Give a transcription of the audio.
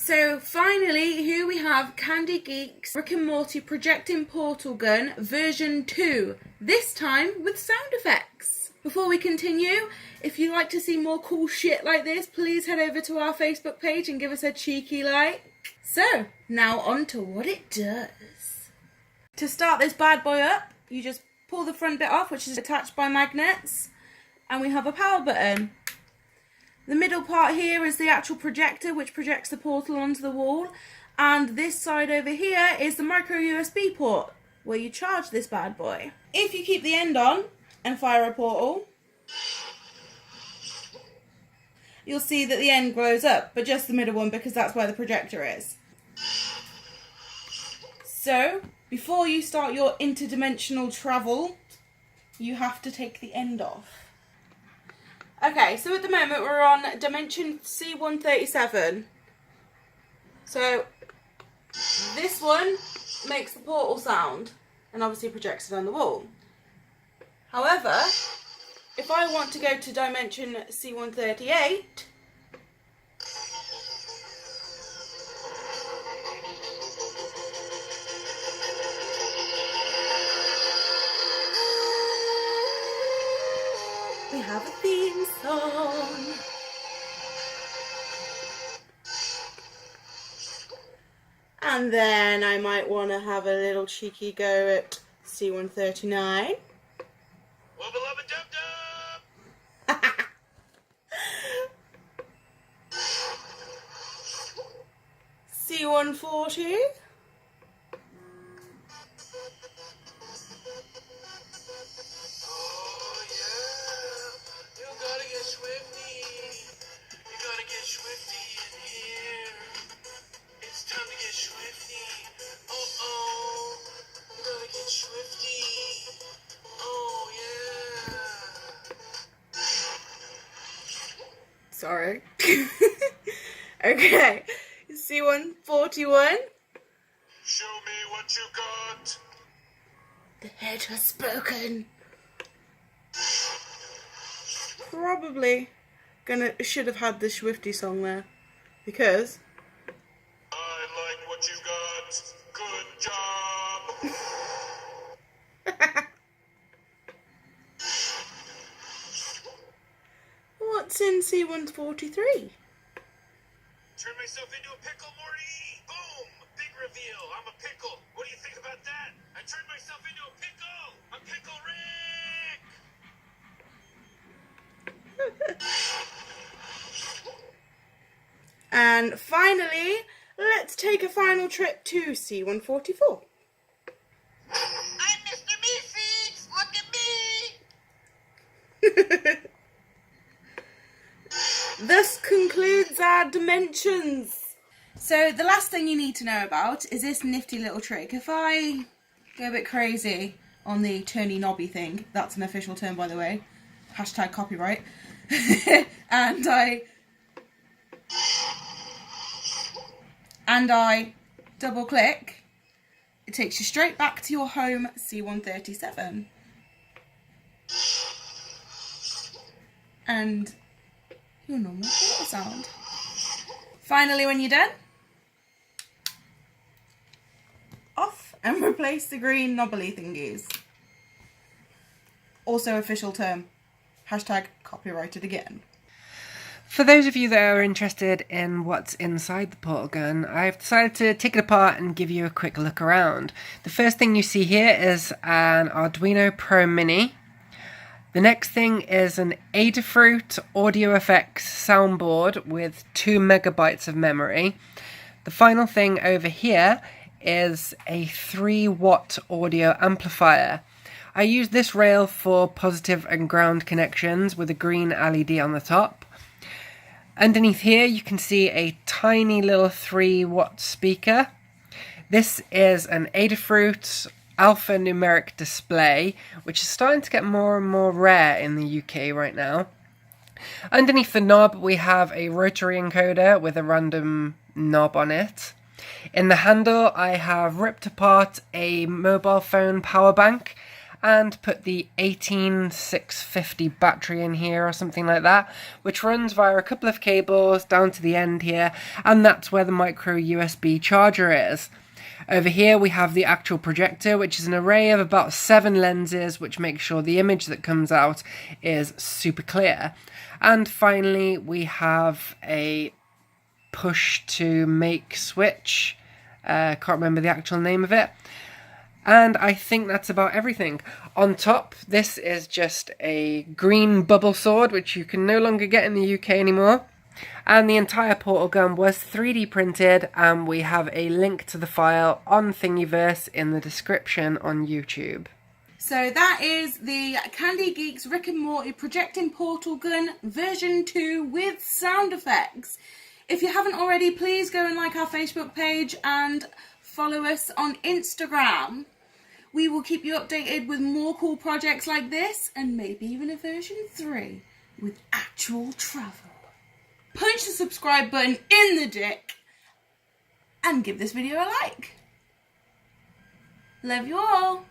So finally, here we have Candy Geek's Rick and Morty Projecting Portal Gun version 2, this time with sound effects. Before we continue, if you'd like to see more cool shit like this, please head over to our Facebook page and give us a cheeky like. So, now on to what it does. To start this bad boy up, you just pull the front bit off, which is attached by magnets, and we have a power button. The middle part here is the actual projector, which projects the portal onto the wall, and this side over here is the micro USB port, where you charge this bad boy. If you keep the end on and fire a portal, you'll see that the end glows up, but just the middle one because that's where the projector is. So, before you start your interdimensional travel, you have to take the end off. Okay, so at the moment we're on dimension C137. So, this one makes the portal sound and obviously projects it on the wall. However, if I want to go to dimension C138, we have a theme song. And then I might want to have a little cheeky go at C139. C140. Sorry. Okay. C141. Show me what you got. The head has spoken. Probably should have had the Swifty song there. Because I like what you got. Good job. What's in C143? Turn myself into a pickle, Morty! Boom! Big reveal! I'm a pickle! What do you think about that? I turned myself into a pickle! I'm Pickle Rick! And finally, let's take a final trip to C144. I'm Mr. Meeseeks! Look at me! This concludes our dimensions. So the last thing you need to know about is this nifty little trick. If I go a bit crazy on the turny knobby thing, that's an official term by the way, hashtag copyright, and I double click, it takes you straight back to your home C137. And your normal portal sound. Finally, when you're done, off and replace the green knobbly thingies. Also official term. Hashtag copyrighted again. For those of you that are interested in what's inside the portal gun, I've decided to take it apart and give you a quick look around. The first thing you see here is an Arduino Pro Mini. The next thing is an Adafruit Audio Effects soundboard with 2 megabytes of memory. The final thing over here is a 3-watt audio amplifier. I use this rail for positive and ground connections with a green LED on the top. Underneath here you can see a tiny little 3-watt speaker. This is an Adafruit alphanumeric display, which is starting to get more and more rare in the UK right now. Underneath the knob we have a rotary encoder with a random knob on it. In the handle I have ripped apart a mobile phone power bank and put the 18650 battery in here or something like that, which runs via a couple of cables down to the end here, and that's where the micro USB charger is. Over here we have the actual projector, which is an array of about 7 lenses, which makes sure the image that comes out is super clear. And finally we have a push to make switch, can't remember the actual name of it. And I think that's about everything. On top, this is just a green bubble sword, which you can no longer get in the UK anymore. And the entire portal gun was 3D printed, and we have a link to the file on Thingiverse in the description on YouTube. So that is the Candy Geeks Rick and Morty projecting portal gun version 2 with sound effects. If you haven't already, please go and like our Facebook page and follow us on Instagram. We will keep you updated with more cool projects like this, and maybe even a version 3 with actual travel. Punch the subscribe button in the dick and give this video a like. Love you all.